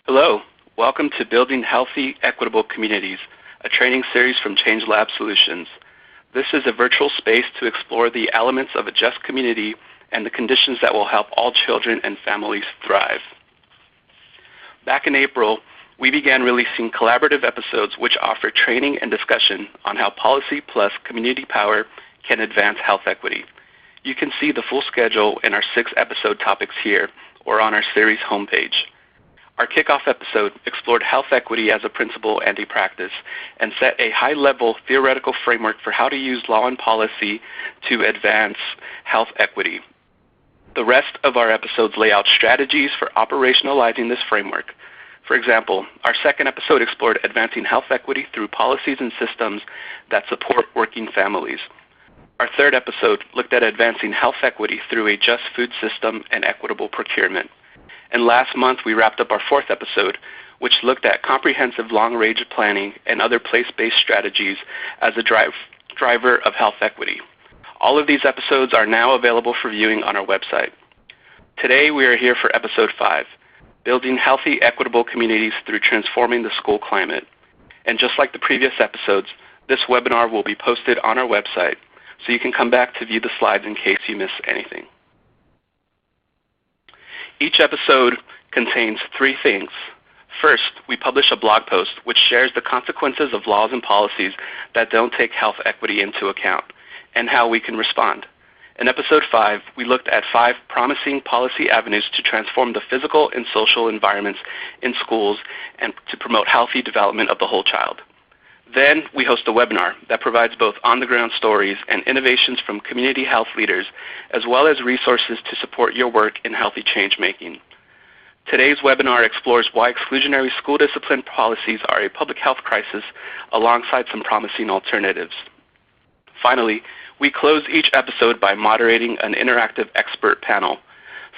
Hello, welcome to Building Healthy, Equitable Communities, a training series from ChangeLab Solutions. This is a virtual space to explore the elements of a just community and the conditions that will help all children and families thrive. Back in April, we began releasing collaborative episodes which offer training and discussion on how policy plus community power can advance health equity. You can see the full schedule in our 6 episode topics here or on our series homepage. Our kickoff episode explored health equity as a principle and a practice and set a high-level theoretical framework for how to use law and policy to advance health equity. The rest of our episodes lay out strategies for operationalizing this framework. For example, our 2nd episode explored advancing health equity through policies and systems that support working families. Our 3rd episode looked at advancing health equity through a just food system and equitable procurement. And last month, we wrapped up our 4th episode, which looked at comprehensive long-range planning and other place-based strategies as a driver of health equity. All of these episodes are now available for viewing on our website. Today, we are here for Episode 5, Building Healthy, Equitable Communities Through Transforming the School Climate. And just like the previous episodes, this webinar will be posted on our website, so you can come back to view the slides in case you miss anything. Each episode contains 3 things. First, we publish a blog post which shares the consequences of laws and policies that don't take health equity into account and how we can respond. In Episode 5, we looked at 5 promising policy avenues to transform the physical and social environments in schools and to promote healthy development of the whole child. Then we host a webinar that provides both on-the-ground stories and innovations from community health leaders, as well as resources to support your work in healthy change-making. Today's webinar explores why exclusionary school discipline policies are a public health crisis alongside some promising alternatives. Finally, we close each episode by moderating an interactive expert panel.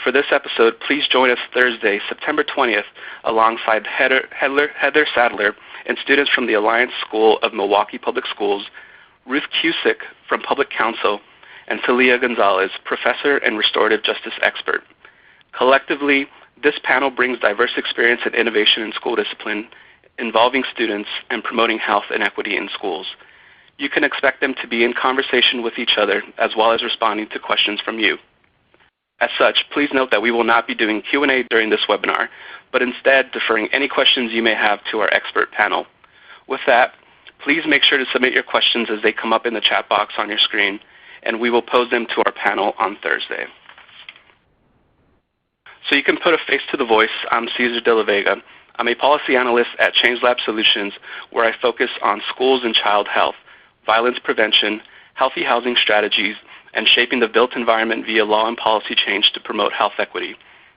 For this episode, please join us Thursday, September 20th, alongside Heather Sadler and students from the Alliance School of Milwaukee Public Schools, Ruth Cusick from Public Counsel, and Celia Gonzalez, professor and restorative justice expert. Collectively, this panel brings diverse experience and innovation in school discipline, involving students and promoting health and equity in schools. You can expect them to be in conversation with each other, as well as responding to questions from you. As such, please note that we will not be doing Q&A during this webinar, but instead deferring any questions you may have to our expert panel. With that, please make sure to submit your questions as they come up in the chat box on your screen, and we will pose them to our panel on Thursday. So you can put a face to the voice. I'm Cesar de la Vega. I'm a policy analyst at ChangeLab Solutions, where I focus on schools and child health, violence prevention, healthy housing strategies, and shaping the built environment via law and policy change to promote health equity.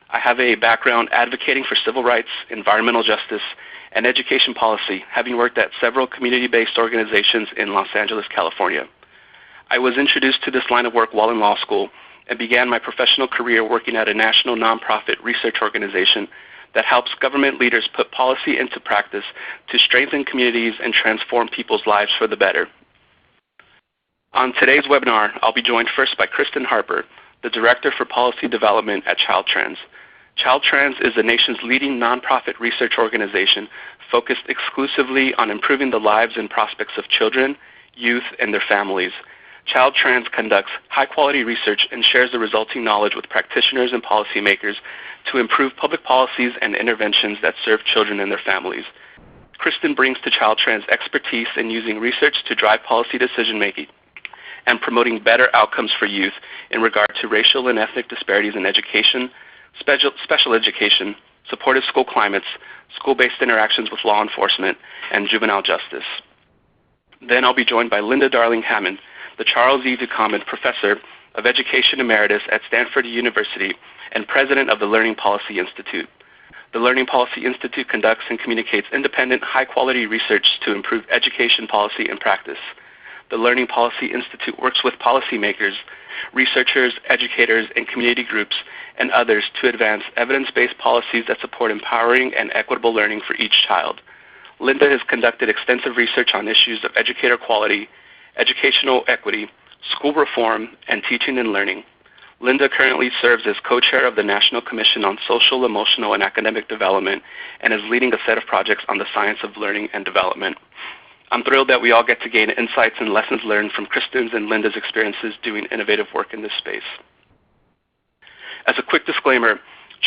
I have a background advocating for civil rights, environmental justice, and education policy, having worked at several community-based organizations in Los Angeles, California. I was introduced to this line of work while in law school and began my professional career working at a national nonprofit research organization that helps government leaders put policy into practice to strengthen communities and transform people's lives for the better. On today's webinar, I'll be joined first by Kristen Harper, the Director for Policy Development at ChildTrans. ChildTrans is the nation's leading nonprofit research organization focused exclusively on improving the lives and prospects of children, youth, and their families. ChildTrans conducts high-quality research and shares the resulting knowledge with practitioners and policymakers to improve public policies and interventions that serve children and their families. Kristen brings to ChildTrans expertise in using research to drive policy decision-making and promoting better outcomes for youth in regard to racial and ethnic disparities in education, special education, supportive school climates, school-based interactions with law enforcement, and juvenile justice. Then I'll be joined by Linda Darling-Hammond, the Charles E. Ducommun Professor of Education Emeritus at Stanford University and President of the Learning Policy Institute. The Learning Policy Institute conducts and communicates independent, high-quality research to improve education policy and practice. The Learning Policy Institute works with policymakers, researchers, educators, and community groups, and others to advance evidence-based policies that support empowering and equitable learning for each child. Linda has conducted extensive research on issues of educator quality, educational equity, school reform, and teaching and learning. Linda currently serves as co-chair of the National Commission on Social, Emotional, and Academic Development and is leading a set of projects on the science of learning and development. I'm thrilled that we all get to gain insights and lessons learned from Kristen's and Linda's experiences doing innovative work in this space. As a quick disclaimer,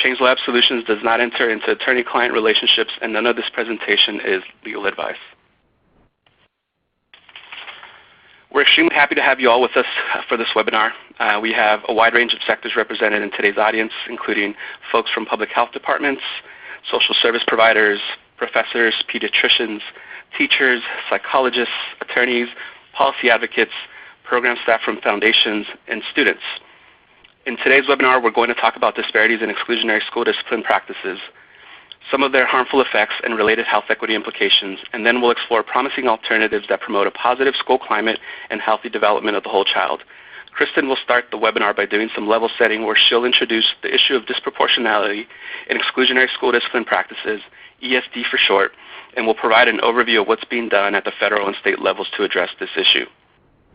ChangeLab Solutions does not enter into attorney-client relationships, and none of this presentation is legal advice. We're extremely happy to have you all with us for this webinar. We have a wide range of sectors represented in today's audience, including folks from public health departments, social service providers, professors, pediatricians, teachers, psychologists, attorneys, policy advocates, program staff from foundations, and students. In today's webinar, we're going to talk about disparities in exclusionary school discipline practices, some of their harmful effects and related health equity implications, and then we'll explore promising alternatives that promote a positive school climate and healthy development of the whole child. Kristen will start the webinar by doing some level setting where she'll introduce the issue of disproportionality in exclusionary school discipline practices, ESD for short, and will provide an overview of what's being done at the federal and state levels to address this issue.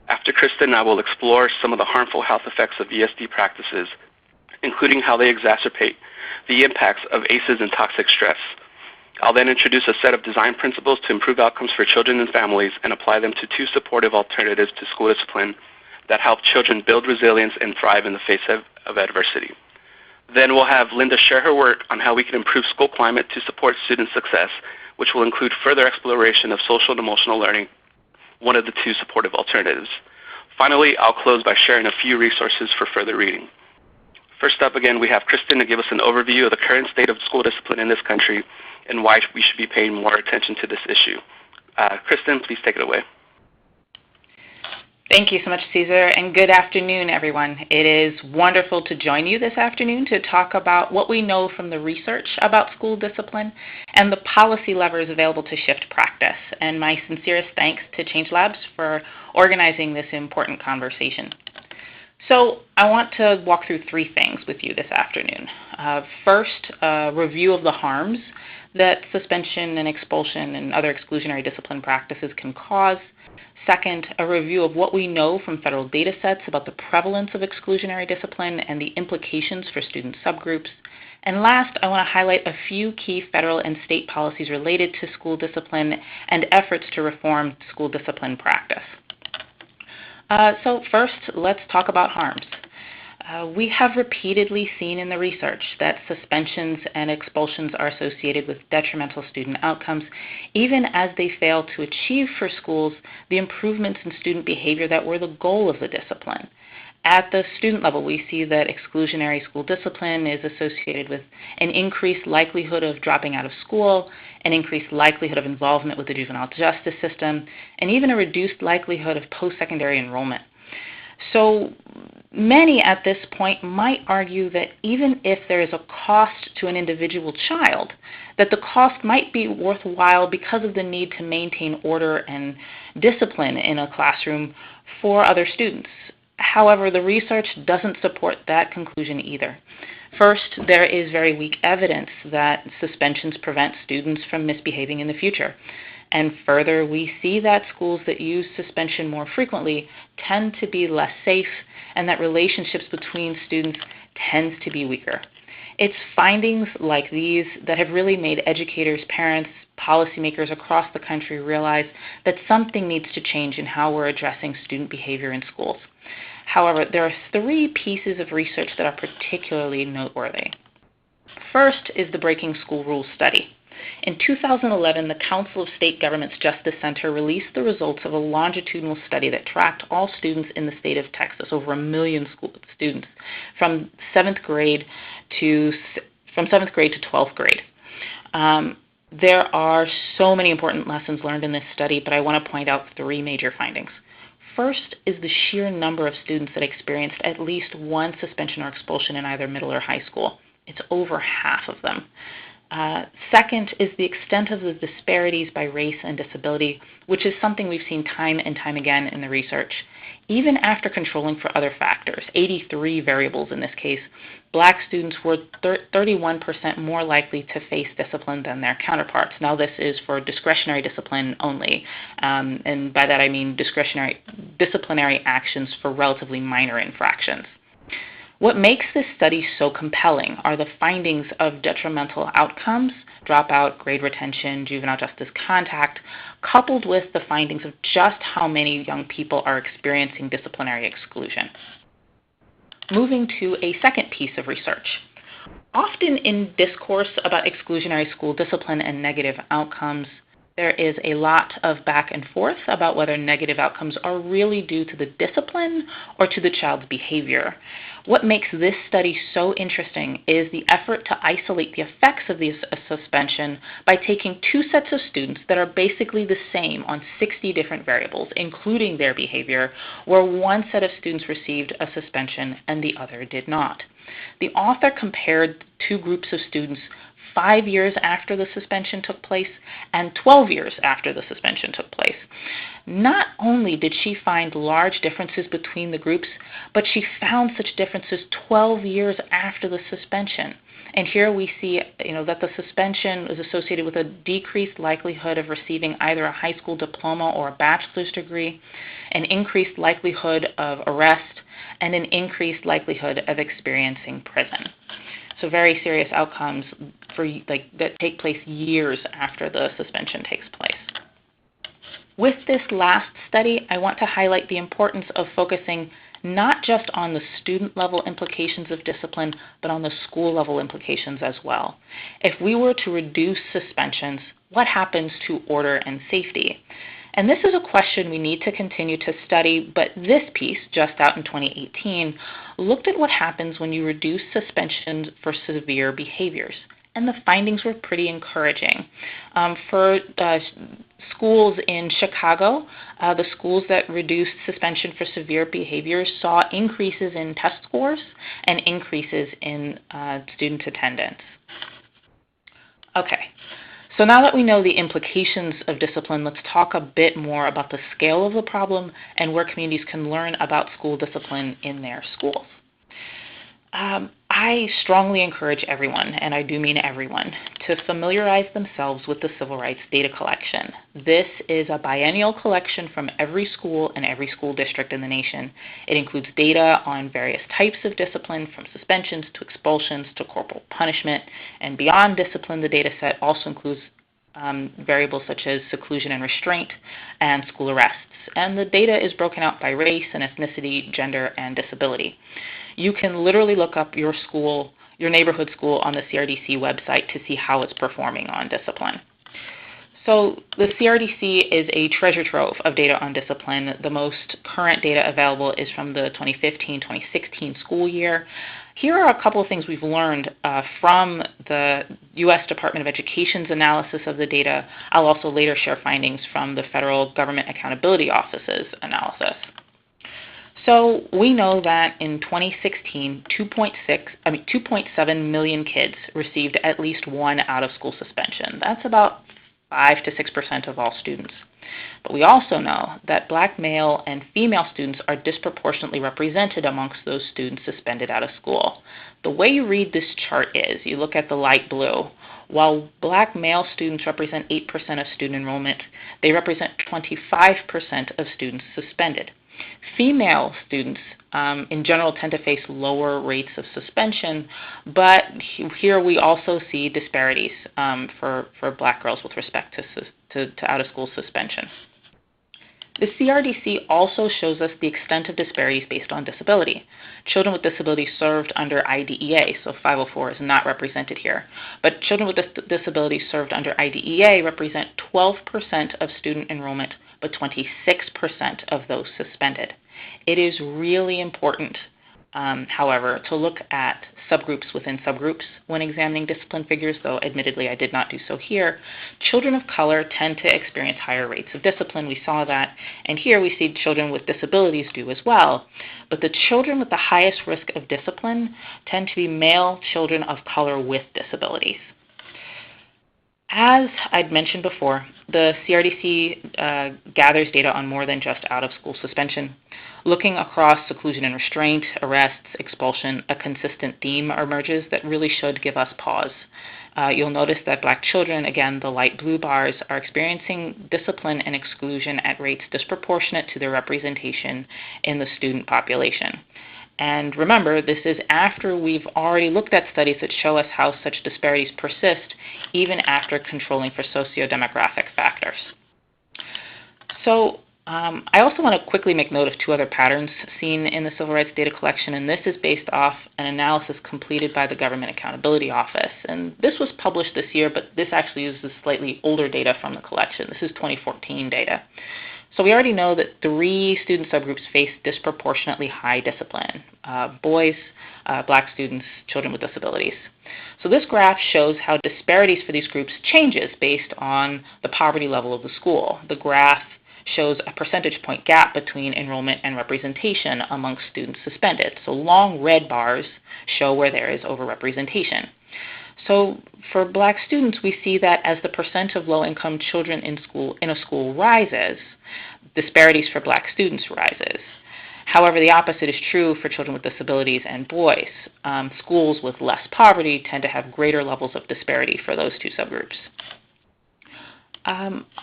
After Kristen, I will explore some of the harmful health effects of ESD practices, including how they exacerbate the impacts of ACEs and toxic stress. I'll then introduce a set of design principles to improve outcomes for children and families and apply them to two supportive alternatives to school discipline that help children build resilience and thrive in the face of adversity. Then we'll have Linda share her work on how we can improve school climate to support student success, which will include further exploration of social and emotional learning, one of the two supportive alternatives. Finally, I'll close by sharing a few resources for further reading. First up, again, we have Kristen to give us an overview of the current state of school discipline in this country and why we should be paying more attention to this issue. Kristen, please take it away. Thank you so much, Cesar, and good afternoon, everyone. It is wonderful to join you this afternoon to talk about what we know from the research about school discipline and the policy levers available to shift practice. And my sincerest thanks to ChangeLabs for organizing this important conversation. So I want to walk through three things with you this afternoon. First, a review of the harms that suspension and expulsion and other exclusionary discipline practices can cause. Second, a review of what we know from federal data sets about the prevalence of exclusionary discipline and the implications for student subgroups. And last, I want to highlight a few key federal and state policies related to school discipline and efforts to reform school discipline practice. So first, let's talk about harms. We have repeatedly seen in the research that suspensions and expulsions are associated with detrimental student outcomes, even as they fail to achieve for schools the improvements in student behavior that were the goal of the discipline. At the student level, we see that exclusionary school discipline is associated with an increased likelihood of dropping out of school, an increased likelihood of involvement with the juvenile justice system, and even a reduced likelihood of post-secondary enrollment. So many at this point might argue that even if there is a cost to an individual child, that the cost might be worthwhile because of the need to maintain order and discipline in a classroom for other students. However, the research doesn't support that conclusion either. First, there is very weak evidence that suspensions prevent students from misbehaving in the future. And further, we see that schools that use suspension more frequently tend to be less safe and that relationships between students tends to be weaker. It's findings like these that have really made educators, parents, policymakers across the country realize that something needs to change in how we're addressing student behavior in schools. However, there are three pieces of research that are particularly noteworthy. First is the Breaking School Rules study. In 2011, the Council of State Governments Justice Center released the results of a longitudinal study that tracked all students in the state of Texas, over 1 million students, from 7th grade to 12th grade. There are so many important lessons learned in this study, but I want to point out three major findings. First is the sheer number of students that experienced at least one suspension or expulsion in either middle or high school. It's over half of them. Second is the extent of the disparities by race and disability, which is something we've seen time and time again in the research. Even after controlling for other factors, 83 variables in this case, Black students were 31% more likely to face discipline than their counterparts. Now this is for discretionary discipline only, and by that I mean disciplinary actions for relatively minor infractions. What makes this study so compelling are the findings of detrimental outcomes, dropout, grade retention, juvenile justice contact, coupled with the findings of just how many young people are experiencing disciplinary exclusion. Moving to a second piece of research. Often in discourse about exclusionary school discipline and negative outcomes, there is a lot of back and forth about whether negative outcomes are really due to the discipline or to the child's behavior. What makes this study so interesting is the effort to isolate the effects of this suspension by taking two sets of students that are basically the same on 60 different variables, including their behavior, where one set of students received a suspension and the other did not. The author compared two groups of students 5 years after the suspension took place and 12 years after the suspension took place. Not only did she find large differences between the groups, but she found such differences 12 years after the suspension. And here we see that the suspension is associated with a decreased likelihood of receiving either a high school diploma or a bachelor's degree, an increased likelihood of arrest, and an increased likelihood of experiencing prison. So very serious outcomes that take place years after the suspension takes place. With this last study, I want to highlight the importance of focusing not just on the student-level implications of discipline, but on the school-level implications as well. If we were to reduce suspensions, what happens to order and safety? And this is a question we need to continue to study, but this piece, just out in 2018, looked at what happens when you reduce suspensions for severe behaviors. And the findings were pretty encouraging. For schools in Chicago, the schools that reduced suspension for severe behaviors saw increases in test scores and increases in student attendance. Okay. So now that we know the implications of discipline, let's talk a bit more about the scale of the problem and where communities can learn about school discipline in their schools. I strongly encourage everyone, and I do mean everyone, to familiarize themselves with the Civil Rights Data Collection. This is a biennial collection from every school and every school district in the nation. It includes data on various types of discipline, from suspensions to expulsions to corporal punishment, and beyond discipline, the data set also includes variables such as seclusion and restraint and school arrests. And the data is broken out by race and ethnicity, gender, and disability. You can literally look up your school, your neighborhood school, on the CRDC website to see how it's performing on discipline. So the CRDC is a treasure trove of data on discipline. The most current data available is from the 2015-2016 school year. Here are a couple of things we've learned from the U.S. Department of Education's analysis of the data. I'll also later share findings from the Federal Government Accountability Office's analysis. So we know that in 2016, 2.7 million kids received at least one out-of-school suspension. That's about 5 to 6% of all students. But we also know that Black male and female students are disproportionately represented amongst those students suspended out of school. The way you read this chart is, you look at the light blue. While Black male students represent 8% of student enrollment, they represent 25% of students suspended. Female students, in general, tend to face lower rates of suspension, but here we also see disparities for Black girls with respect to out-of-school suspension. The CRDC also shows us the extent of disparities based on disability. Children with disabilities served under IDEA, so 504 is not represented here, but children with disabilities served under IDEA represent 12% of student enrollment, but 26% of those suspended. It is really important, however, to look at subgroups within subgroups when examining discipline figures, though admittedly I did not do so here. Children of color tend to experience higher rates of discipline. We saw that, and here we see children with disabilities do as well. But the children with the highest risk of discipline tend to be male children of color with disabilities. As I'd mentioned before, the CRDC gathers data on more than just out-of-school suspension. Looking across seclusion and restraint, arrests, expulsion, a consistent theme emerges that really should give us pause. You'll notice that Black children, again, the light blue bars, are experiencing discipline and exclusion at rates disproportionate to their representation in the student population. And remember, this is after we've already looked at studies that show us how such disparities persist even after controlling for socio-demographic factors. So I also want to quickly make note of two other patterns seen in the Civil Rights Data Collection, and this is based off an analysis completed by the Government Accountability Office. And this was published this year, but this actually uses slightly older data from the collection. This is 2014 data. So we already know that 3 student subgroups face disproportionately high discipline: boys, Black students, children with disabilities. So this graph shows how disparities for these groups changes based on the poverty level of the school. The graph shows a percentage point gap between enrollment and representation amongst students suspended. So long red bars show where there is overrepresentation. So for Black students, we see that as the percent of low-income children in a school rises, disparities for Black students rises. However, the opposite is true for children with disabilities and boys. Schools with less poverty tend to have greater levels of disparity for those two subgroups.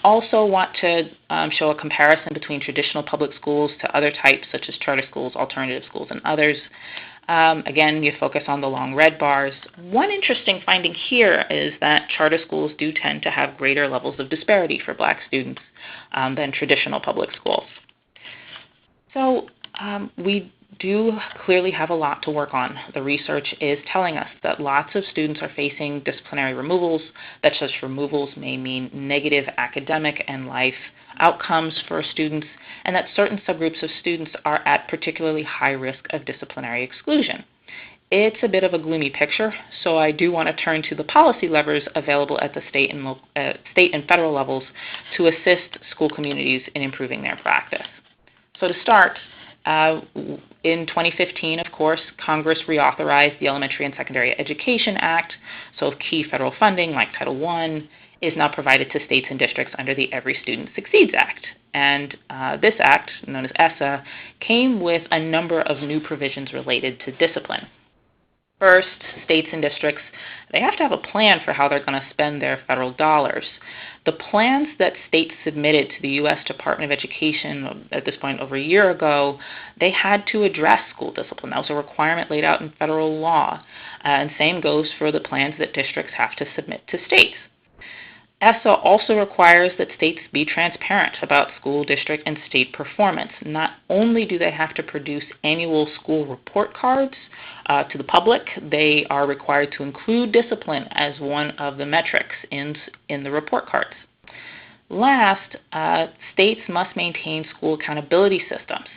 Also want to show a comparison between traditional public schools to other types such as charter schools, alternative schools, and others. Again, you focus on the long red bars. One interesting finding here is that charter schools do tend to have greater levels of disparity for Black students than traditional public schools. So we do clearly have a lot to work on. The research is telling us that lots of students are facing disciplinary removals, that such removals may mean negative academic and life outcomes for students, and that certain subgroups of students are at particularly high risk of disciplinary exclusion. It's a bit of a gloomy picture, so I do want to turn to the policy levers available at the state and federal levels to assist school communities in improving their practice. So to start, in 2015, of course, Congress reauthorized the Elementary and Secondary Education Act, so key federal funding like Title I is now provided to states and districts under the Every Student Succeeds Act. And this act, known as ESSA, came with a number of new provisions related to discipline. First, states and districts, they have to have a plan for how they're going to spend their federal dollars. The plans that states submitted to the U.S. Department of Education at this point over a year ago, they had to address school discipline. That was a requirement laid out in federal law. And same goes for the plans that districts have to submit to states. ESSA also requires that states be transparent about school district and state performance. Not only do they have to produce annual school report cards to the public, they are required to include discipline as one of the metrics in the report cards. Last, states must maintain school accountability systems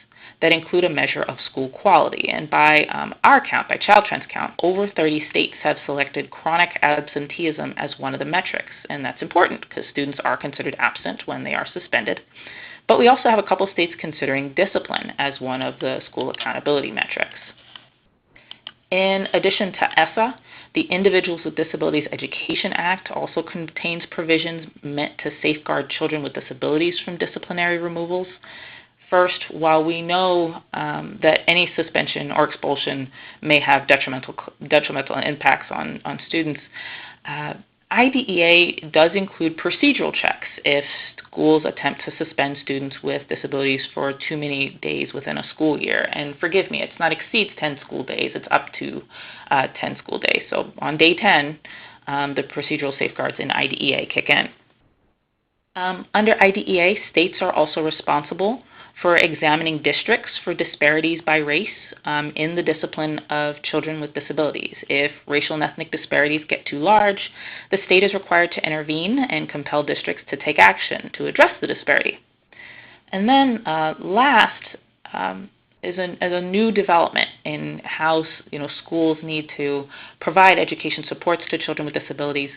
that include a measure of school quality. And by our count, by Child Trends count, over 30 states have selected chronic absenteeism as one of the metrics. And that's important because students are considered absent when they are suspended. But we also have a couple states considering discipline as one of the school accountability metrics. In addition to ESSA, the Individuals with Disabilities Education Act also contains provisions meant to safeguard children with disabilities from disciplinary removals. First, while we know that any suspension or expulsion may have detrimental impacts on students, IDEA does include procedural checks if schools attempt to suspend students with disabilities for too many days within a school year. And forgive me, it's not exceeds 10 school days, it's up to 10 school days. So on day 10, the procedural safeguards in IDEA kick in. Under IDEA, states are also responsible for examining districts for disparities by race in the discipline of children with disabilities. If racial and ethnic disparities get too large, the state is required to intervene and compel districts to take action to address the disparity. And then last is a new development in how schools need to provide education supports to children with disabilities.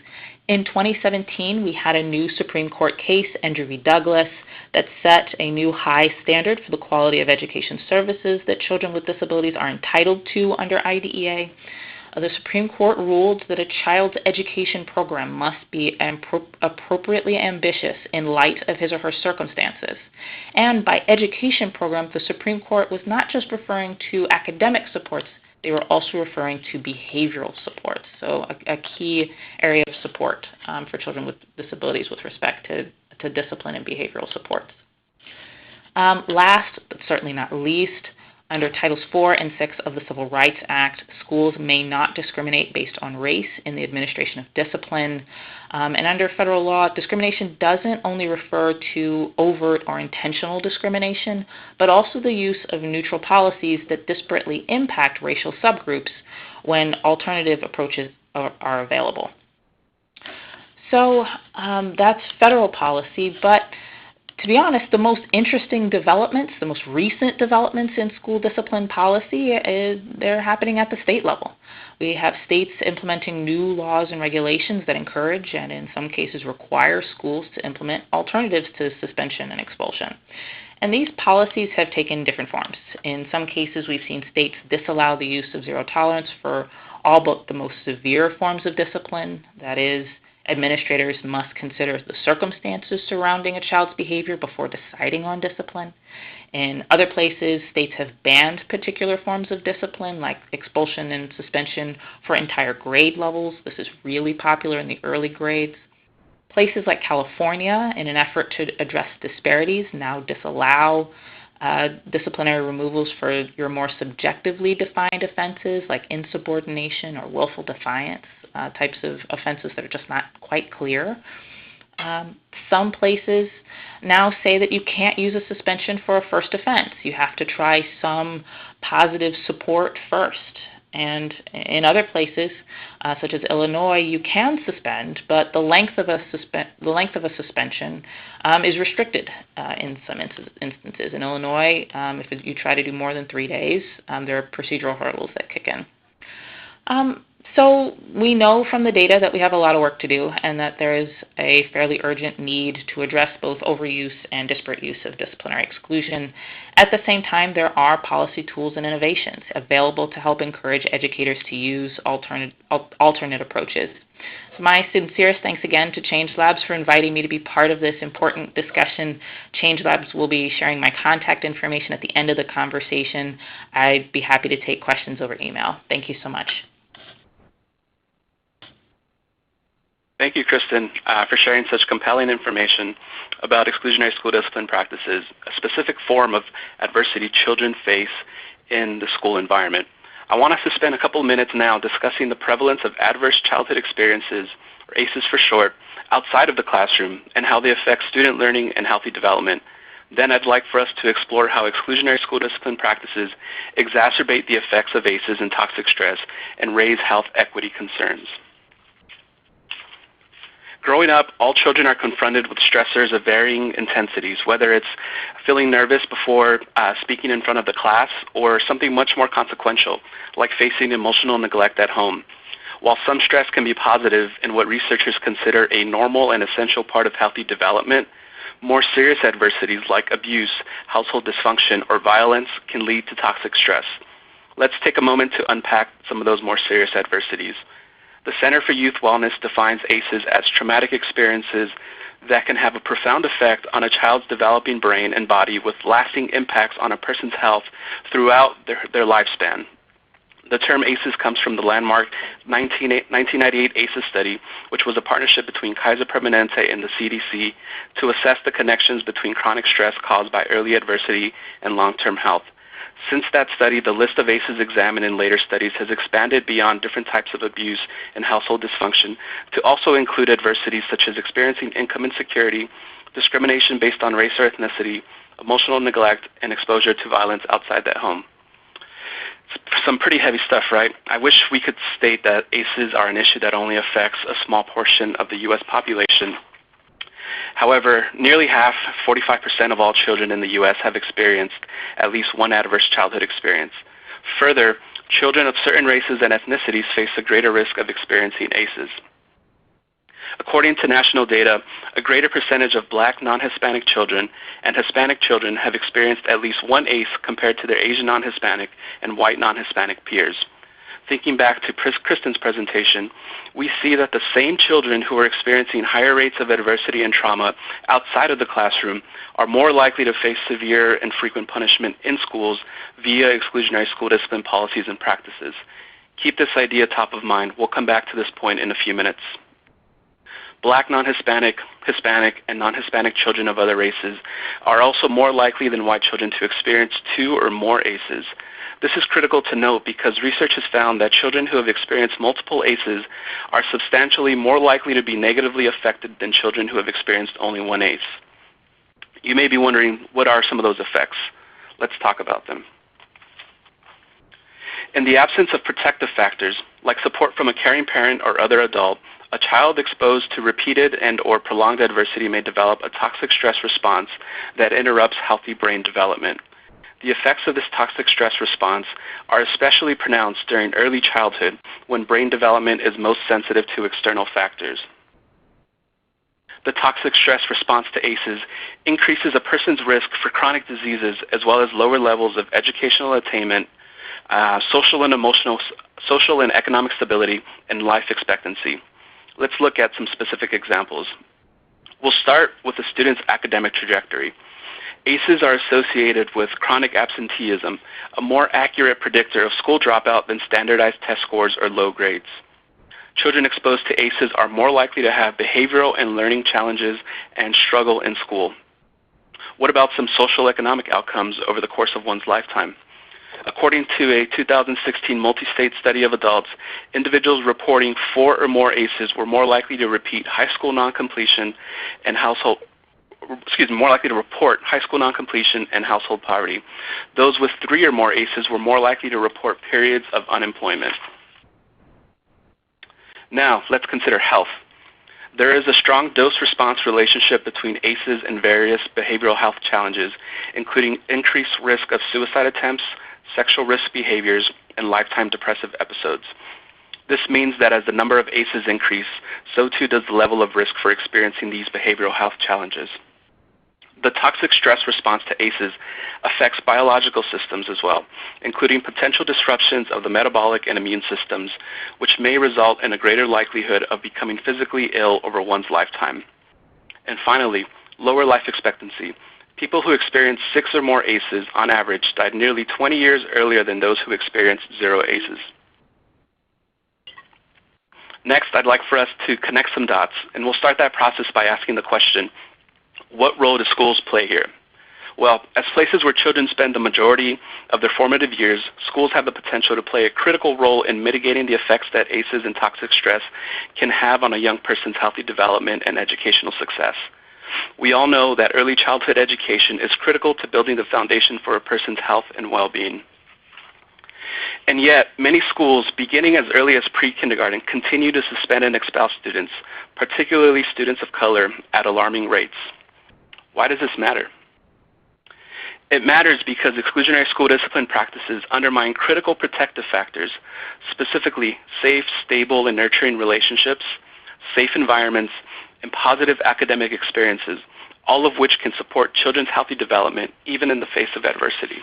In 2017, we had a new Supreme Court case, Andrew v. Douglas, that set a new high standard for the quality of education services that children with disabilities are entitled to under IDEA. The Supreme Court ruled that a child's education program must be appropriately ambitious in light of his or her circumstances. And by education program, the Supreme Court was not just referring to academic supports, they were also referring to behavioral supports, so a key area of support for children with disabilities with respect to discipline and behavioral supports. Last, but certainly not least, Under Titles 4 and 6 of the Civil Rights Act, schools may not discriminate based on race in the administration of discipline. And under federal law, discrimination doesn't only refer to overt or intentional discrimination, but also the use of neutral policies that disparately impact racial subgroups when alternative approaches are available. So that's federal policy, but to be honest, the most interesting developments, the most recent developments in school discipline policy, they're happening at the state level. We have states implementing new laws and regulations that encourage and in some cases require schools to implement alternatives to suspension and expulsion. And these policies have taken different forms. In some cases, we've seen states disallow the use of zero tolerance for all but the most severe forms of discipline. That is, administrators must consider the circumstances surrounding a child's behavior before deciding on discipline. In other places, states have banned particular forms of discipline, like expulsion and suspension, for entire grade levels. This is really popular in the early grades. Places like California, in an effort to address disparities, now disallow disciplinary removals for your more subjectively defined offenses like insubordination or willful defiance, types of offenses that are just not quite clear. Some places now say that you can't use a suspension for a first offense. You have to try some positive support first. And in other places, such as Illinois, you can suspend, but the length of a suspension is restricted in some instances. In Illinois, if you try to do more than 3 days, there are procedural hurdles that kick in. So we know from the data that we have a lot of work to do and that there is a fairly urgent need to address both overuse and disparate use of disciplinary exclusion. At the same time, there are policy tools and innovations available to help encourage educators to use alternate approaches. So my sincerest thanks again to ChangeLabs for inviting me to be part of this important discussion. ChangeLabs will be sharing my contact information at the end of the conversation. I'd be happy to take questions over email. Thank you so much. Thank you, Kristen, for sharing such compelling information about exclusionary school discipline practices, a specific form of adversity children face in the school environment. I want us to spend a couple minutes now discussing the prevalence of adverse childhood experiences, or ACEs for short, outside of the classroom and how they affect student learning and healthy development. Then I'd like for us to explore how exclusionary school discipline practices exacerbate the effects of ACEs and toxic stress and raise health equity concerns. Growing up, all children are confronted with stressors of varying intensities, whether it's feeling nervous before speaking in front of the class or something much more consequential, like facing emotional neglect at home. While some stress can be positive in what researchers consider a normal and essential part of healthy development, more serious adversities like abuse, household dysfunction, or violence can lead to toxic stress. Let's take a moment to unpack some of those more serious adversities. The Center for Youth Wellness defines ACEs as traumatic experiences that can have a profound effect on a child's developing brain and body with lasting impacts on a person's health throughout their lifespan. The term ACEs comes from the landmark 1998 ACEs study, which was a partnership between Kaiser Permanente and the CDC to assess the connections between chronic stress caused by early adversity and long-term health. Since that study, the list of ACEs examined in later studies has expanded beyond different types of abuse and household dysfunction to also include adversities such as experiencing income insecurity, discrimination based on race or ethnicity, emotional neglect, and exposure to violence outside that home. It's some pretty heavy stuff, right? I wish we could state that ACEs are an issue that only affects a small portion of the U.S. population. However, nearly half, 45% of all children in the U.S. have experienced at least one adverse childhood experience. Further, children of certain races and ethnicities face a greater risk of experiencing ACEs. According to national data, a greater percentage of Black non-Hispanic children and Hispanic children have experienced at least one ACE compared to their Asian non-Hispanic and white non-Hispanic peers. Thinking back to Kristen's presentation, we see that the same children who are experiencing higher rates of adversity and trauma outside of the classroom are more likely to face severe and frequent punishment in schools via exclusionary school discipline policies and practices. Keep this idea top of mind. We'll come back to this point in a few minutes. Black, non-Hispanic, Hispanic, and non-Hispanic children of other races are also more likely than white children to experience 2 or more ACEs. This is critical to note because research has found that children who have experienced multiple ACEs are substantially more likely to be negatively affected than children who have experienced only one ACE. You may be wondering, what are some of those effects? Let's talk about them. In the absence of protective factors, like support from a caring parent or other adult, a child exposed to repeated and/or prolonged adversity may develop a toxic stress response that interrupts healthy brain development. The effects of this toxic stress response are especially pronounced during early childhood when brain development is most sensitive to external factors. The toxic stress response to ACEs increases a person's risk for chronic diseases as well as lower levels of educational attainment, social and economic stability, and life expectancy. Let's look at some specific examples. We'll start with the student's academic trajectory. ACEs are associated with chronic absenteeism, a more accurate predictor of school dropout than standardized test scores or low grades. Children exposed to ACEs are more likely to have behavioral and learning challenges and struggle in school. What about some social economic outcomes over the course of one's lifetime? According to a 2016 multi-state study of adults, individuals reporting 4 or more ACEs were more likely to report high school non-completion and household poverty. Those with 3 or more ACEs were more likely to report periods of unemployment. Now, let's consider health. There is a strong dose-response relationship between ACEs and various behavioral health challenges, including increased risk of suicide attempts, sexual risk behaviors, and lifetime depressive episodes. This means that as the number of ACEs increase, so too does the level of risk for experiencing these behavioral health challenges. The toxic stress response to ACEs affects biological systems as well, including potential disruptions of the metabolic and immune systems, which may result in a greater likelihood of becoming physically ill over one's lifetime. And finally, lower life expectancy. People who experienced 6 or more ACEs, on average, died nearly 20 years earlier than those who experienced 0 ACEs. Next, I'd like for us to connect some dots, and we'll start that process by asking the question, what role do schools play here? Well, as places where children spend the majority of their formative years, schools have the potential to play a critical role in mitigating the effects that ACEs and toxic stress can have on a young person's healthy development and educational success. We all know that early childhood education is critical to building the foundation for a person's health and well-being. And yet, many schools, beginning as early as pre-kindergarten, continue to suspend and expel students, particularly students of color, at alarming rates. Why does this matter? It matters because exclusionary school discipline practices undermine critical protective factors, specifically safe, stable, and nurturing relationships, safe environments, and positive academic experiences, all of which can support children's healthy development even in the face of adversity.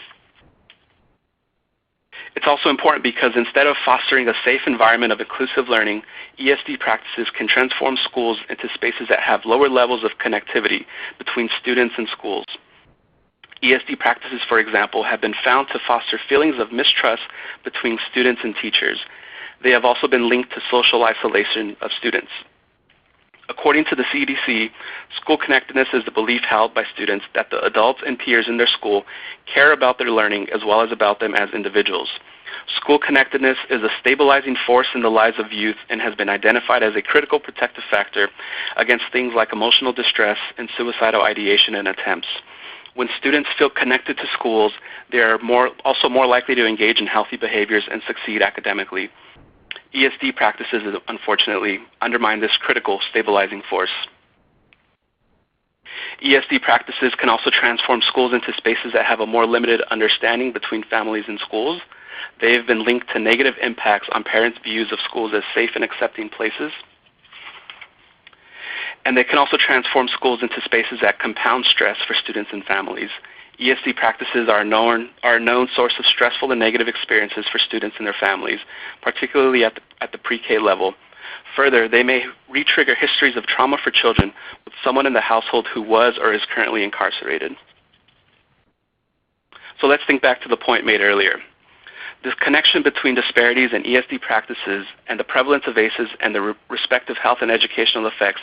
It's also important because instead of fostering a safe environment of inclusive learning, ESD practices can transform schools into spaces that have lower levels of connectivity between students and schools. ESD practices, for example, have been found to foster feelings of mistrust between students and teachers. They have also been linked to social isolation of students. According to the CDC, school connectedness is the belief held by students that the adults and peers in their school care about their learning as well as about them as individuals. School connectedness is a stabilizing force in the lives of youth and has been identified as a critical protective factor against things like emotional distress and suicidal ideation and attempts. When students feel connected to schools, they are also more likely to engage in healthy behaviors and succeed academically. ESD practices, unfortunately, undermine this critical stabilizing force. ESD practices can also transform schools into spaces that have a more limited understanding between families and schools. They have been linked to negative impacts on parents' views of schools as safe and accepting places. And they can also transform schools into spaces that compound stress for students and families. ESD practices are a known source of stressful and negative experiences for students and their families, particularly at the pre-K level. Further, they may re-trigger histories of trauma for children with someone in the household who was or is currently incarcerated. So let's think back to the point made earlier. The connection between disparities in ESD practices and the prevalence of ACEs and the respective health and educational effects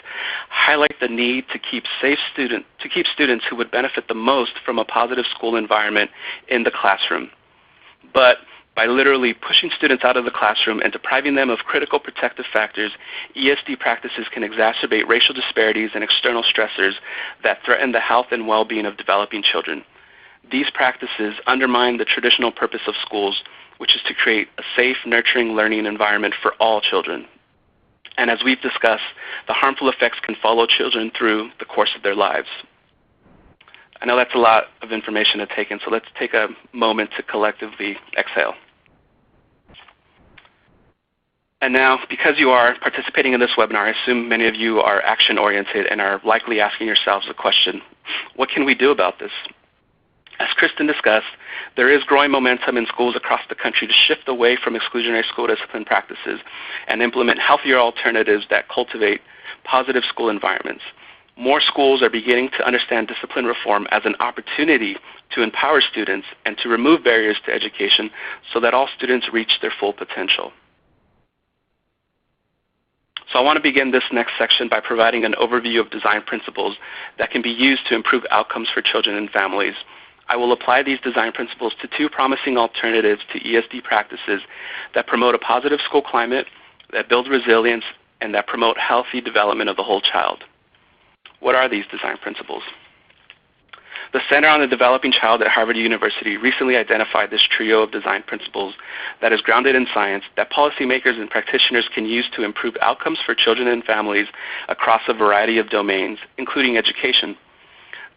highlight the need to keep students who would benefit the most from a positive school environment in the classroom. But by literally pushing students out of the classroom and depriving them of critical protective factors, ESD practices can exacerbate racial disparities and external stressors that threaten the health and well-being of developing children. These practices undermine the traditional purpose of schools, which is to create a safe, nurturing learning environment for all children. And as we've discussed, the harmful effects can follow children through the course of their lives. I know that's a lot of information to take in, so let's take a moment to collectively exhale. And now, because you are participating in this webinar, I assume many of you are action-oriented and are likely asking yourselves the question, what can we do about this? As Kristen discussed, there is growing momentum in schools across the country to shift away from exclusionary school discipline practices and implement healthier alternatives that cultivate positive school environments. More schools are beginning to understand discipline reform as an opportunity to empower students and to remove barriers to education so that all students reach their full potential. So I want to begin this next section by providing an overview of design principles that can be used to improve outcomes for children and families. I will apply these design principles to two promising alternatives to ESD practices that promote a positive school climate, that build resilience, and that promote healthy development of the whole child. What are these design principles? The Center on the Developing Child at Harvard University recently identified this trio of design principles that is grounded in science that policymakers and practitioners can use to improve outcomes for children and families across a variety of domains, including education.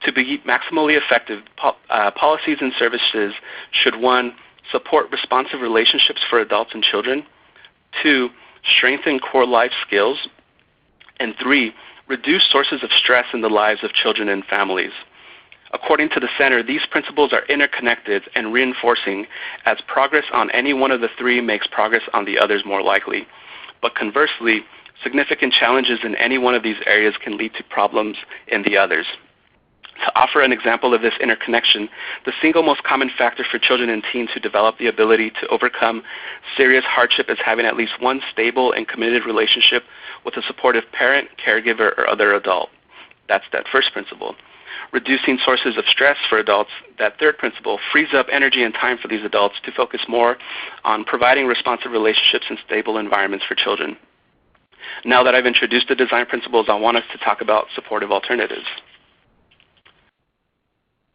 To be maximally effective, policies and services should, 1, support responsive relationships for adults and children, 2, strengthen core life skills, and 3, reduce sources of stress in the lives of children and families. According to the Center, these principles are interconnected and reinforcing, as progress on any one of the three makes progress on the others more likely. But conversely, significant challenges in any one of these areas can lead to problems in the others. To offer an example of this interconnection, the single most common factor for children and teens who develop the ability to overcome serious hardship is having at least one stable and committed relationship with a supportive parent, caregiver, or other adult. That's that first principle. Reducing sources of stress for adults, that third principle, frees up energy and time for these adults to focus more on providing responsive relationships and stable environments for children. Now that I've introduced the design principles, I want us to talk about supportive alternatives.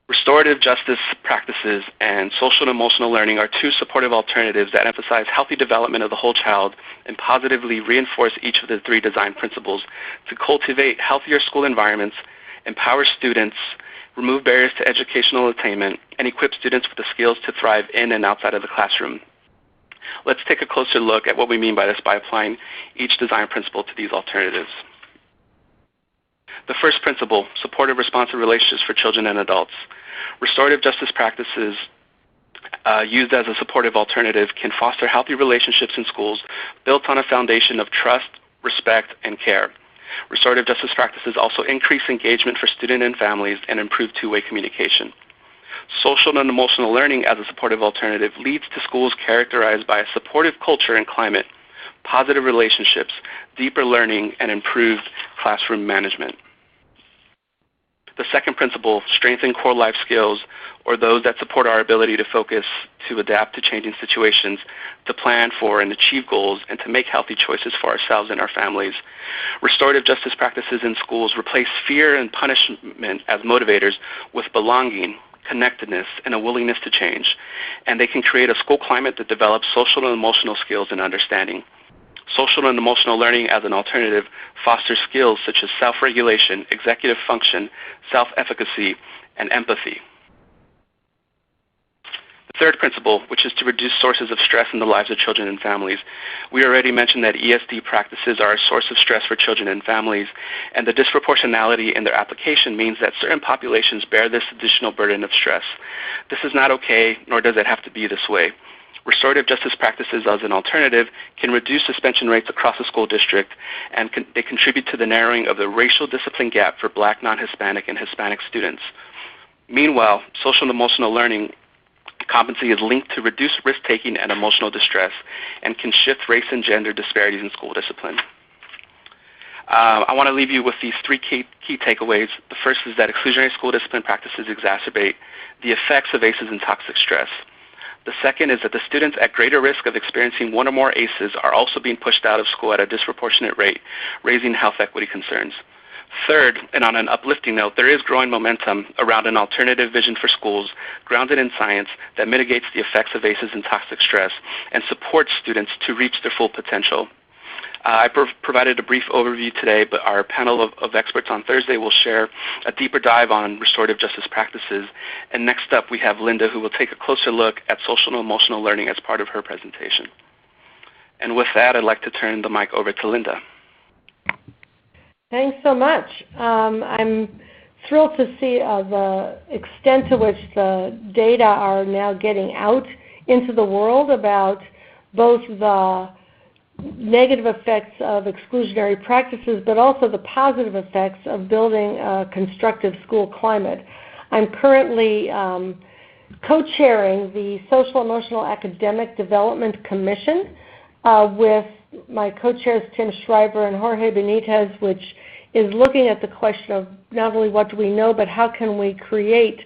Restorative justice practices and social and emotional learning are two supportive alternatives that emphasize healthy development of the whole child and positively reinforce each of the three design principles to cultivate healthier school environments, empower students, remove barriers to educational attainment, and equip students with the skills to thrive in and outside of the classroom. Let's take a closer look at what we mean by this by applying each design principle to these alternatives. The first principle, supportive responsive relationships for children and adults. Restorative justice practices used as a supportive alternative can foster healthy relationships in schools built on a foundation of trust, respect, and care. Restorative justice practices also increase engagement for students and families and improve two-way communication. Social and emotional learning as a supportive alternative leads to schools characterized by a supportive culture and climate, positive relationships, deeper learning, and improved classroom management. The second principle, strengthen core life skills, or those that support our ability to focus, to adapt to changing situations, to plan for and achieve goals, and to make healthy choices for ourselves and our families. Restorative justice practices in schools replace fear and punishment as motivators with belonging, connectedness, and a willingness to change. And they can create a school climate that develops social and emotional skills and understanding. Social and emotional learning as an alternative fosters skills such as self-regulation, executive function, self-efficacy, and empathy. The third principle, which is to reduce sources of stress in the lives of children and families. We already mentioned that ESD practices are a source of stress for children and families, and the disproportionality in their application means that certain populations bear this additional burden of stress. This is not okay, nor does it have to be this way. Restorative justice practices as an alternative can reduce suspension rates across the school district, and they contribute to the narrowing of the racial discipline gap for Black, non-Hispanic, and Hispanic students. Meanwhile, social and emotional learning Competency is linked to reduced risk-taking and emotional distress and can shift race and gender disparities in school discipline. I want to leave you with these three key takeaways. The first is that exclusionary school discipline practices exacerbate the effects of ACEs and toxic stress. The second is that the students at greater risk of experiencing one or more ACEs are also being pushed out of school at a disproportionate rate, raising health equity concerns. Third, and on an uplifting note, there is growing momentum around an alternative vision for schools grounded in science that mitigates the effects of ACEs and toxic stress and supports students to reach their full potential. I provided a brief overview today, but our panel of experts on Thursday will share a deeper dive on restorative justice practices. And next up, we have Linda, who will take a closer look at social and emotional learning as part of her presentation. And with that, I'd like to turn the mic over to Linda. Thanks so much. I'm thrilled to see the extent to which the data are now getting out into the world about both the negative effects of exclusionary practices, but also the positive effects of building a constructive school climate. I'm currently co-chairing the Social Emotional Academic Development Commission with my co-chairs Tim Shriver and Jorge Benitez, which is looking at the question of not only what do we know, but how can we create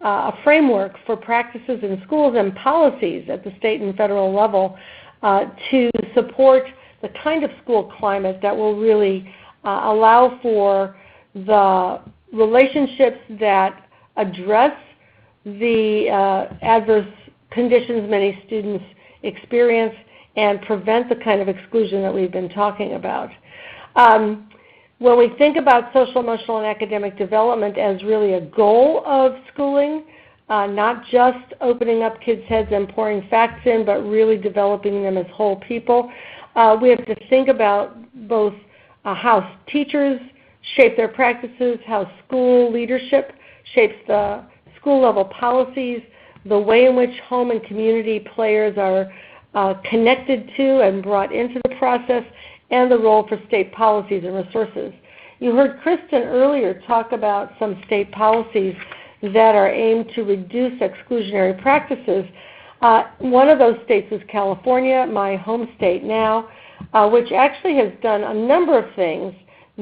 a framework for practices in schools and policies at the state and federal level to support the kind of school climate that will really allow for the relationships that address the adverse conditions many students experience and prevent the kind of exclusion that we've been talking about. When we think about social, emotional, and academic development as really a goal of schooling, not just opening up kids' heads and pouring facts in, but really developing them as whole people, we have to think about both how teachers shape their practices, how school leadership shapes the school-level policies, the way in which home and community players are connected to and brought into the process, and the role for state policies and resources. You heard Kristen earlier talk about some state policies that are aimed to reduce exclusionary practices. One of those states is California, my home state now, which actually has done a number of things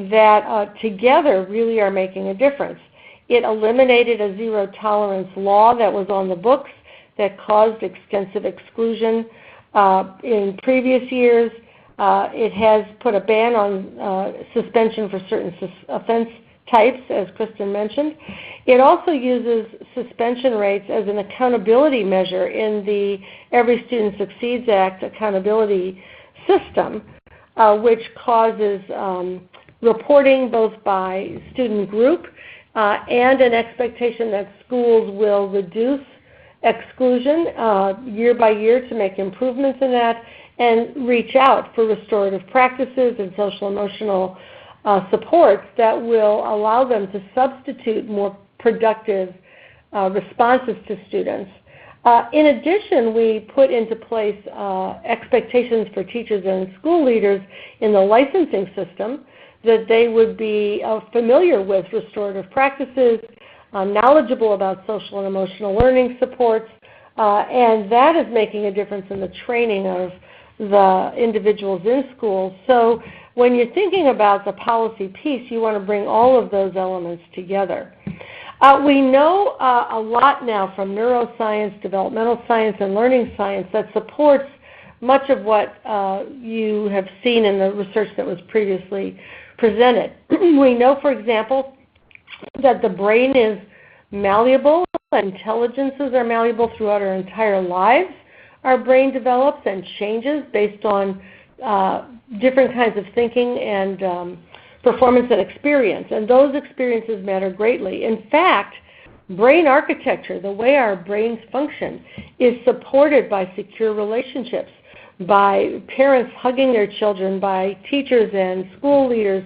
that together really are making a difference. It eliminated a zero-tolerance law that was on the books that caused extensive exclusion in previous years. It has put a ban on suspension for certain offense types, as Kristen mentioned. It also uses suspension rates as an accountability measure in the Every Student Succeeds Act accountability system, which causes reporting both by student group and an expectation that schools will reduce exclusion year by year to make improvements in that and reach out for restorative practices and social emotional supports that will allow them to substitute more productive responses to students. In addition, we put into place expectations for teachers and school leaders in the licensing system that they would be familiar with restorative practices, knowledgeable about social and emotional learning supports, and that is making a difference in the training of the individuals in schools. So when you're thinking about the policy piece, you want to bring all of those elements together. We know a lot now from neuroscience, developmental science, and learning science that supports much of what you have seen in the research that was previously presented. We know, for example, that the brain is malleable, intelligences are malleable throughout our entire lives. Our brain develops and changes based on different kinds of thinking and performance and experience, and those experiences matter greatly. In fact, brain architecture, the way our brains function, is supported by secure relationships, by parents hugging their children, by teachers and school leaders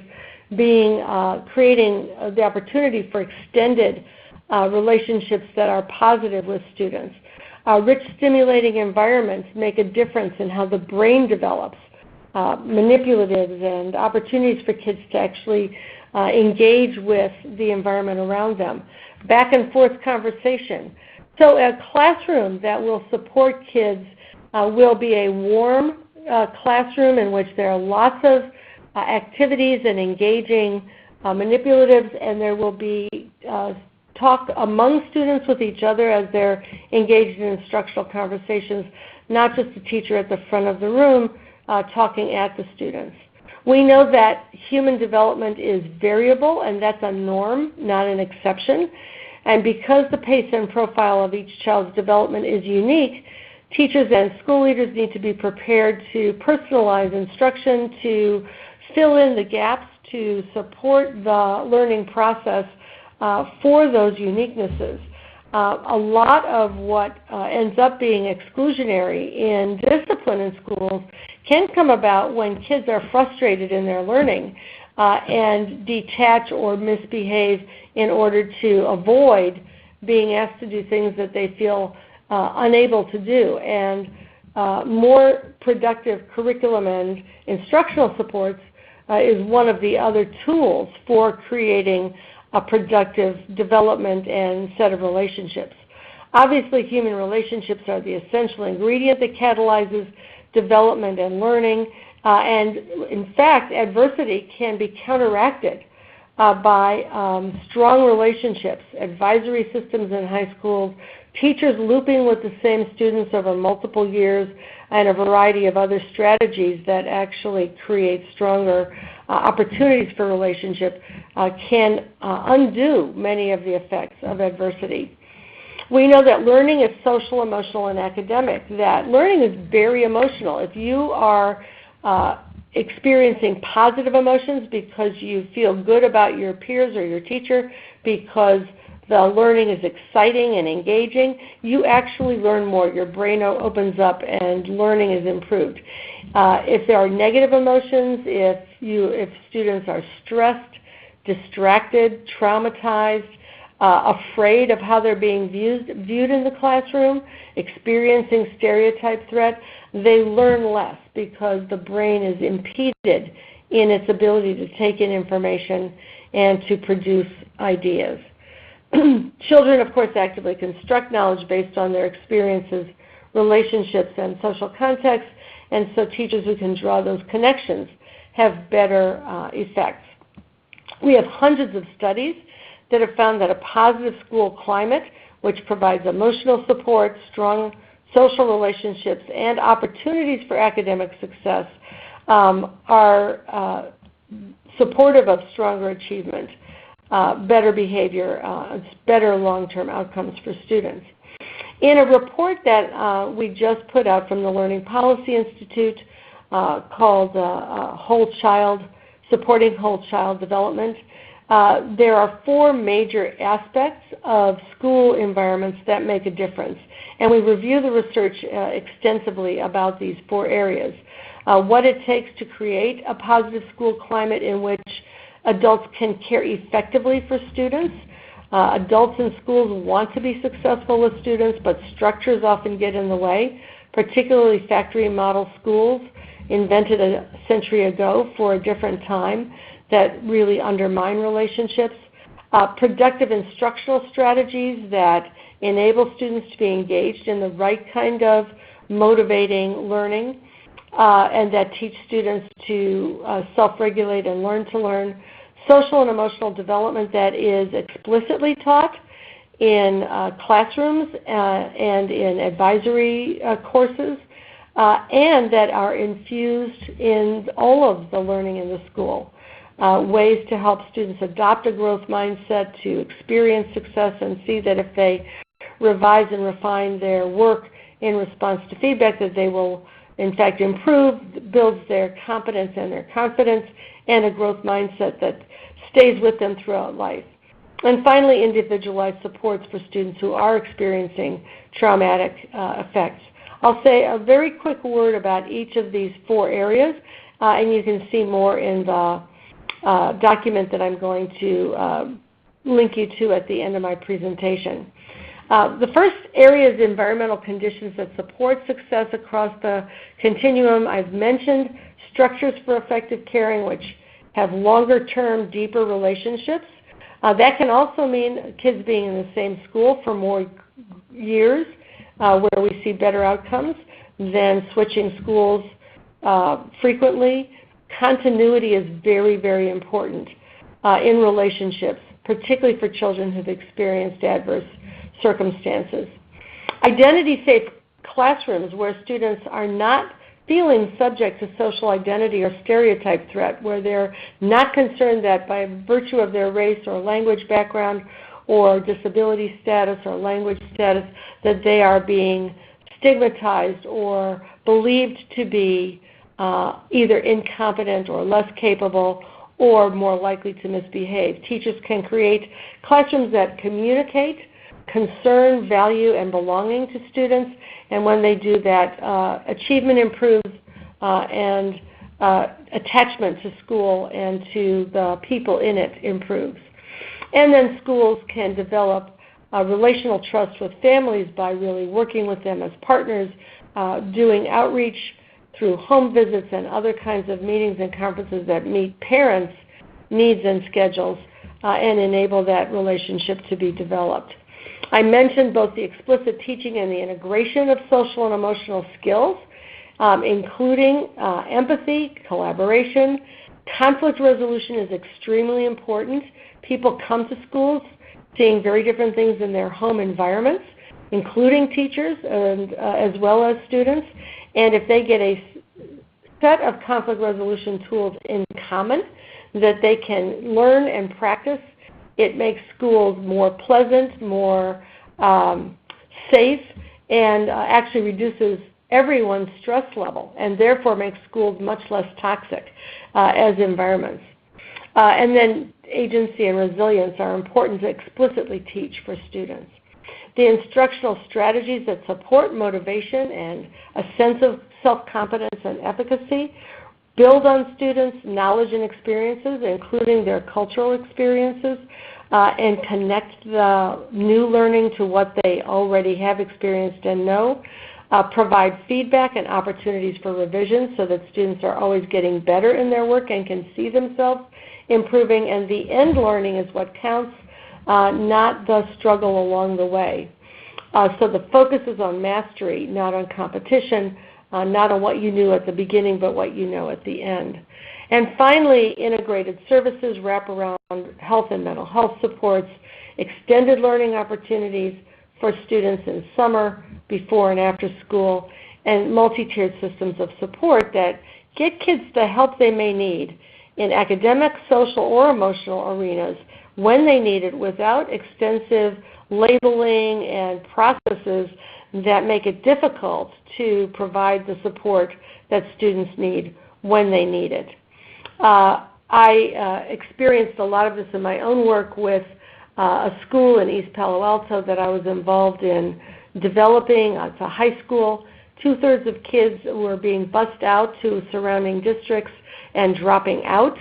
creating the opportunity for extended relationships that are positive with students. Rich, stimulating environments make a difference in how the brain develops, manipulatives and opportunities for kids to actually engage with the environment around them. Back and forth conversation, So a classroom that will support kids will be a warm classroom in which there are lots of activities and engaging manipulatives, and there will be talk among students with each other as they're engaged in instructional conversations, not just the teacher at the front of the room talking at the students. We know that human development is variable, and that's a norm, not an exception. And because the pace and profile of each child's development is unique, teachers and school leaders need to be prepared to personalize instruction, to fill in the gaps, to support the learning process for those uniquenesses. A lot of what ends up being exclusionary in discipline in schools can come about when kids are frustrated in their learning and detach or misbehave in order to avoid being asked to do things that they feel unable to do. And more productive curriculum and instructional supports is one of the other tools for creating a productive development and set of relationships. Obviously, human relationships are the essential ingredient that catalyzes development and learning. And in fact, adversity can be counteracted by strong relationships, advisory systems in high schools, teachers looping with the same students over multiple years, and a variety of other strategies that actually create stronger opportunities for relationship can undo many of the effects of adversity. We know that learning is social, emotional, and academic, that learning is very emotional. If you are experiencing positive emotions because you feel good about your peers or your teacher, because the learning is exciting and engaging, you actually learn more. Your brain opens up and learning is improved. If there are negative emotions, if students are stressed, distracted, traumatized, afraid of how they're being viewed in the classroom, experiencing stereotype threat, they learn less because the brain is impeded in its ability to take in information and to produce ideas. Children, of course, actively construct knowledge based on their experiences, relationships, and social context, and so teachers who can draw those connections have better effects. We have hundreds of studies that have found that a positive school climate, which provides emotional support, strong social relationships, and opportunities for academic success, are supportive of stronger achievement, better behavior, better long-term outcomes for students. In a report that we just put out from the Learning Policy Institute called Whole Child, Supporting Whole Child Development, there are 4 major aspects of school environments that make a difference. And we review the research extensively about these 4 areas. What it takes to create a positive school climate in which adults can care effectively for students. Adults in schools want to be successful with students, but structures often get in the way, particularly factory model schools invented a century ago for a different time that really undermine relationships. Productive instructional strategies that enable students to be engaged in the right kind of motivating learning and that teach students to self-regulate and learn to learn. Social and emotional development that is explicitly taught in classrooms and in advisory courses, and that are infused in all of the learning in the school. Ways to help students adopt a growth mindset, to experience success and see that if they revise and refine their work in response to feedback, that they will in fact improve, builds their competence and their confidence, and a growth mindset that stays with them throughout life. And finally, individualized supports for students who are experiencing traumatic effects. I'll say a very quick word about each of these 4 areas, and you can see more in the document that I'm going to link you to at the end of my presentation. The first area is environmental conditions that support success across the continuum. I've mentioned structures for effective caring, which have longer-term, deeper relationships. That can also mean kids being in the same school for more years, where we see better outcomes than switching schools frequently. Continuity is very, very important in relationships, particularly for children who've experienced adverse circumstances. Identity-safe classrooms where students are not feeling subject to social identity or stereotype threat, where they're not concerned that by virtue of their race or language background or disability status or language status that they are being stigmatized or believed to be either incompetent or less capable or more likely to misbehave. Teachers can create classrooms that communicate concern, value, and belonging to students, and when they do that, achievement improves and attachment to school and to the people in it improves. And then schools can develop relational trust with families by really working with them as partners, doing outreach through home visits and other kinds of meetings and conferences that meet parents' needs and schedules and enable that relationship to be developed. I mentioned both the explicit teaching and the integration of social and emotional skills, including empathy, collaboration. Conflict resolution is extremely important. People come to schools seeing very different things in their home environments, including teachers and as well as students. And if they get a set of conflict resolution tools in common that they can learn and practice, it makes schools more pleasant, more safe, and actually reduces everyone's stress level and therefore makes schools much less toxic as environments. And then agency and resilience are important to explicitly teach for students. The instructional strategies that support motivation and a sense of self-confidence and efficacy build on students' knowledge and experiences, including their cultural experiences, and connect the new learning to what they already have experienced and know, provide feedback and opportunities for revision so that students are always getting better in their work and can see themselves improving, and the end learning is what counts, not the struggle along the way. So the focus is on mastery, not on competition, not on what you knew at the beginning, but what you know at the end. And finally, integrated services wrap around health and mental health supports, extended learning opportunities for students in summer, before and after school, and multi-tiered systems of support that get kids the help they may need in academic, social, or emotional arenas when they need it without extensive labeling and processes that make it difficult to provide the support that students need when they need it. I experienced a lot of this in my own work with a school in East Palo Alto that I was involved in developing. It's a high school. 2/3 of kids were being bused out to surrounding districts and dropping out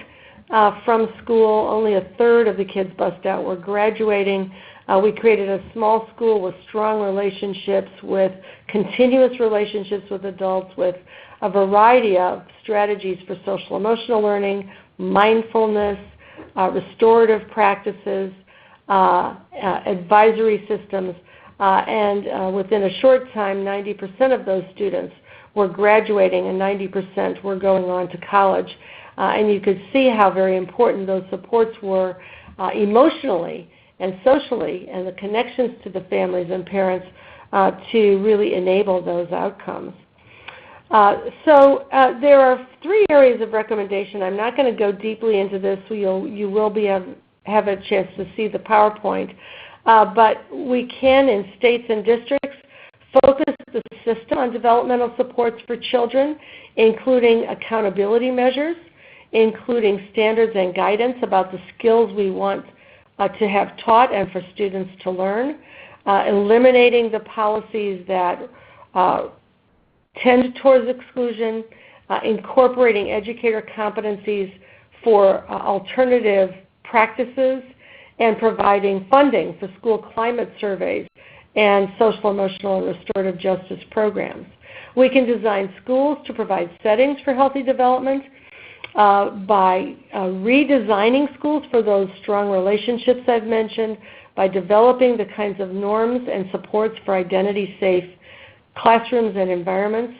from school. Only 1/3 of the kids bused out were graduating. We created a small school with strong relationships, with continuous relationships with adults, with a variety of strategies for social emotional learning, mindfulness, restorative practices, advisory systems, and within a short time, 90% of those students were graduating and 90% were going on to college. And you could see how very important those supports were emotionally and socially, and the connections to the families and parents to really enable those outcomes. So there are 3 areas of recommendation. I'm not going to go deeply into this, so you will have a chance to see the PowerPoint. But we can, in states and districts, focus the system on developmental supports for children, including accountability measures, including standards and guidance about the skills we want to have taught and for students to learn, eliminating the policies that tend towards exclusion, incorporating educator competencies for alternative practices, and providing funding for school climate surveys and social, emotional, and restorative justice programs. We can design schools to provide settings for healthy development, by redesigning schools for those strong relationships I've mentioned, by developing the kinds of norms and supports for identity-safe classrooms and environments,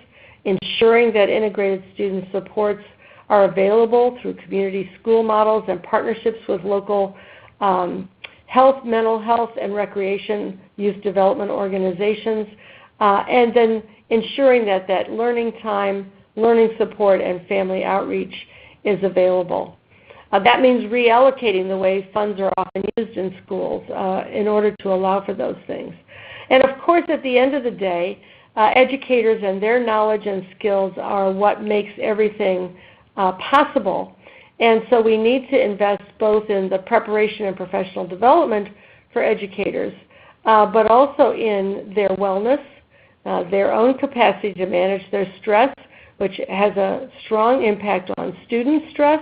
ensuring that integrated student supports are available through community school models and partnerships with local health, mental health, and recreation youth development organizations, and then ensuring that that learning time, learning support, and family outreach is available. That means reallocating the way funds are often used in schools in order to allow for those things. And of course, at the end of the day, educators and their knowledge and skills are what makes everything possible. And so we need to invest both in the preparation and professional development for educators, but also in their wellness, their own capacity to manage their stress, which has a strong impact on student stress,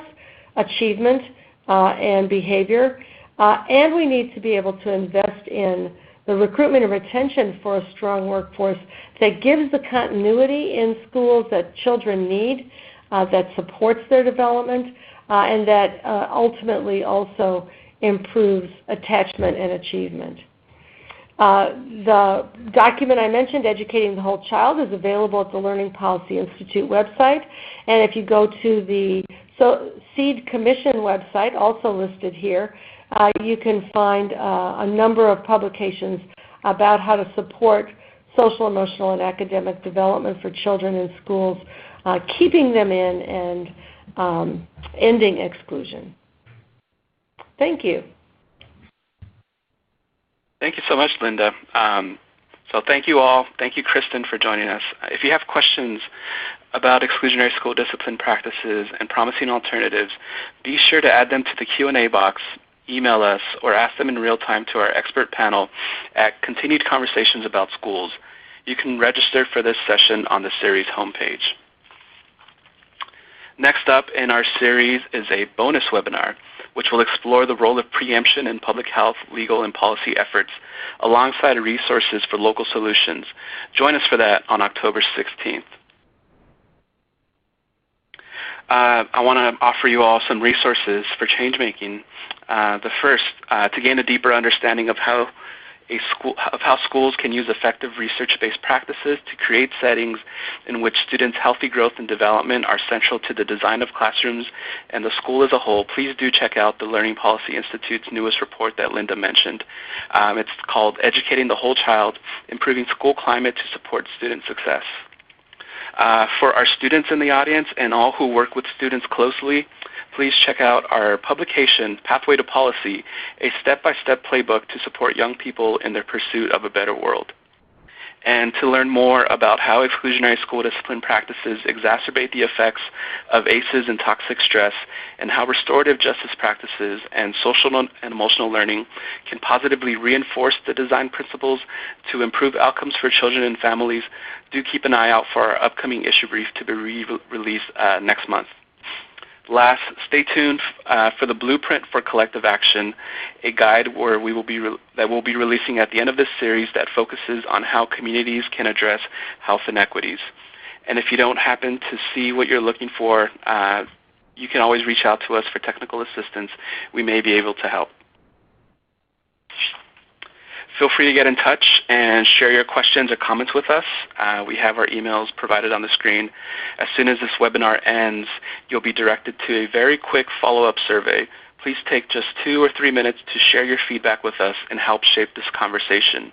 achievement, and behavior. And we need to be able to invest in the recruitment and retention for a strong workforce that gives the continuity in schools that children need, that supports their development, and that ultimately also improves attachment and achievement. The document I mentioned, Educating the Whole Child, is available at the Learning Policy Institute website. And if you go to the SEED Commission website, also listed here, you can find a number of publications about how to support social, emotional, and academic development for children in schools, keeping them in and ending exclusion. Thank you. Thank you so much, Linda. So thank you all. Thank you, Kristen, for joining us. If you have questions about exclusionary school discipline practices and promising alternatives, be sure to add them to the Q&A box, email us, or ask them in real time to our expert panel at Continued Conversations About Schools. You can register for this session on the series homepage. Next up in our series is a bonus webinar, which will explore the role of preemption in public health, legal, and policy efforts, alongside resources for local solutions. Join us for that on October 16th. I want to offer you all some resources for change making. The first, to gain a deeper understanding of how schools can use effective research-based practices to create settings in which students' healthy growth and development are central to the design of classrooms and the school as a whole. Please do check out the Learning Policy Institute's newest report that Linda mentioned. It's called Educating the Whole Child, Improving School Climate to Support Student Success. For our students in the audience and all who work with students closely, please check out our publication, Pathway to Policy, a step-by-step playbook to support young people in their pursuit of a better world. And to learn more about how exclusionary school discipline practices exacerbate the effects of ACEs and toxic stress, and how restorative justice practices and social and emotional learning can positively reinforce the design principles to improve outcomes for children and families, do keep an eye out for our upcoming issue brief to be released next month. Last, stay tuned for the Blueprint for Collective Action, a guide that we'll be releasing at the end of this series that focuses on how communities can address health inequities. And if you don't happen to see what you're looking for, you can always reach out to us for technical assistance. We may be able to help. Feel free to get in touch and share your questions or comments with us. We have our emails provided on the screen. As soon as this webinar ends, you'll be directed to a very quick follow-up survey. Please take just 2 or 3 minutes to share your feedback with us and help shape this conversation.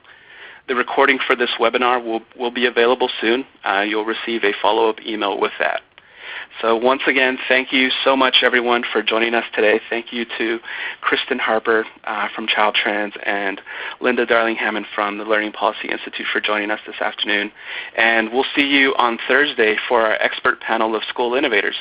The recording for this webinar will be available soon. You'll receive a follow-up email with that. So once again, thank you so much, everyone, for joining us today. Thank you to Kristen Harper from Child Trans and Linda Darling-Hammond from the Learning Policy Institute for joining us this afternoon. And we'll see you on Thursday for our expert panel of school innovators.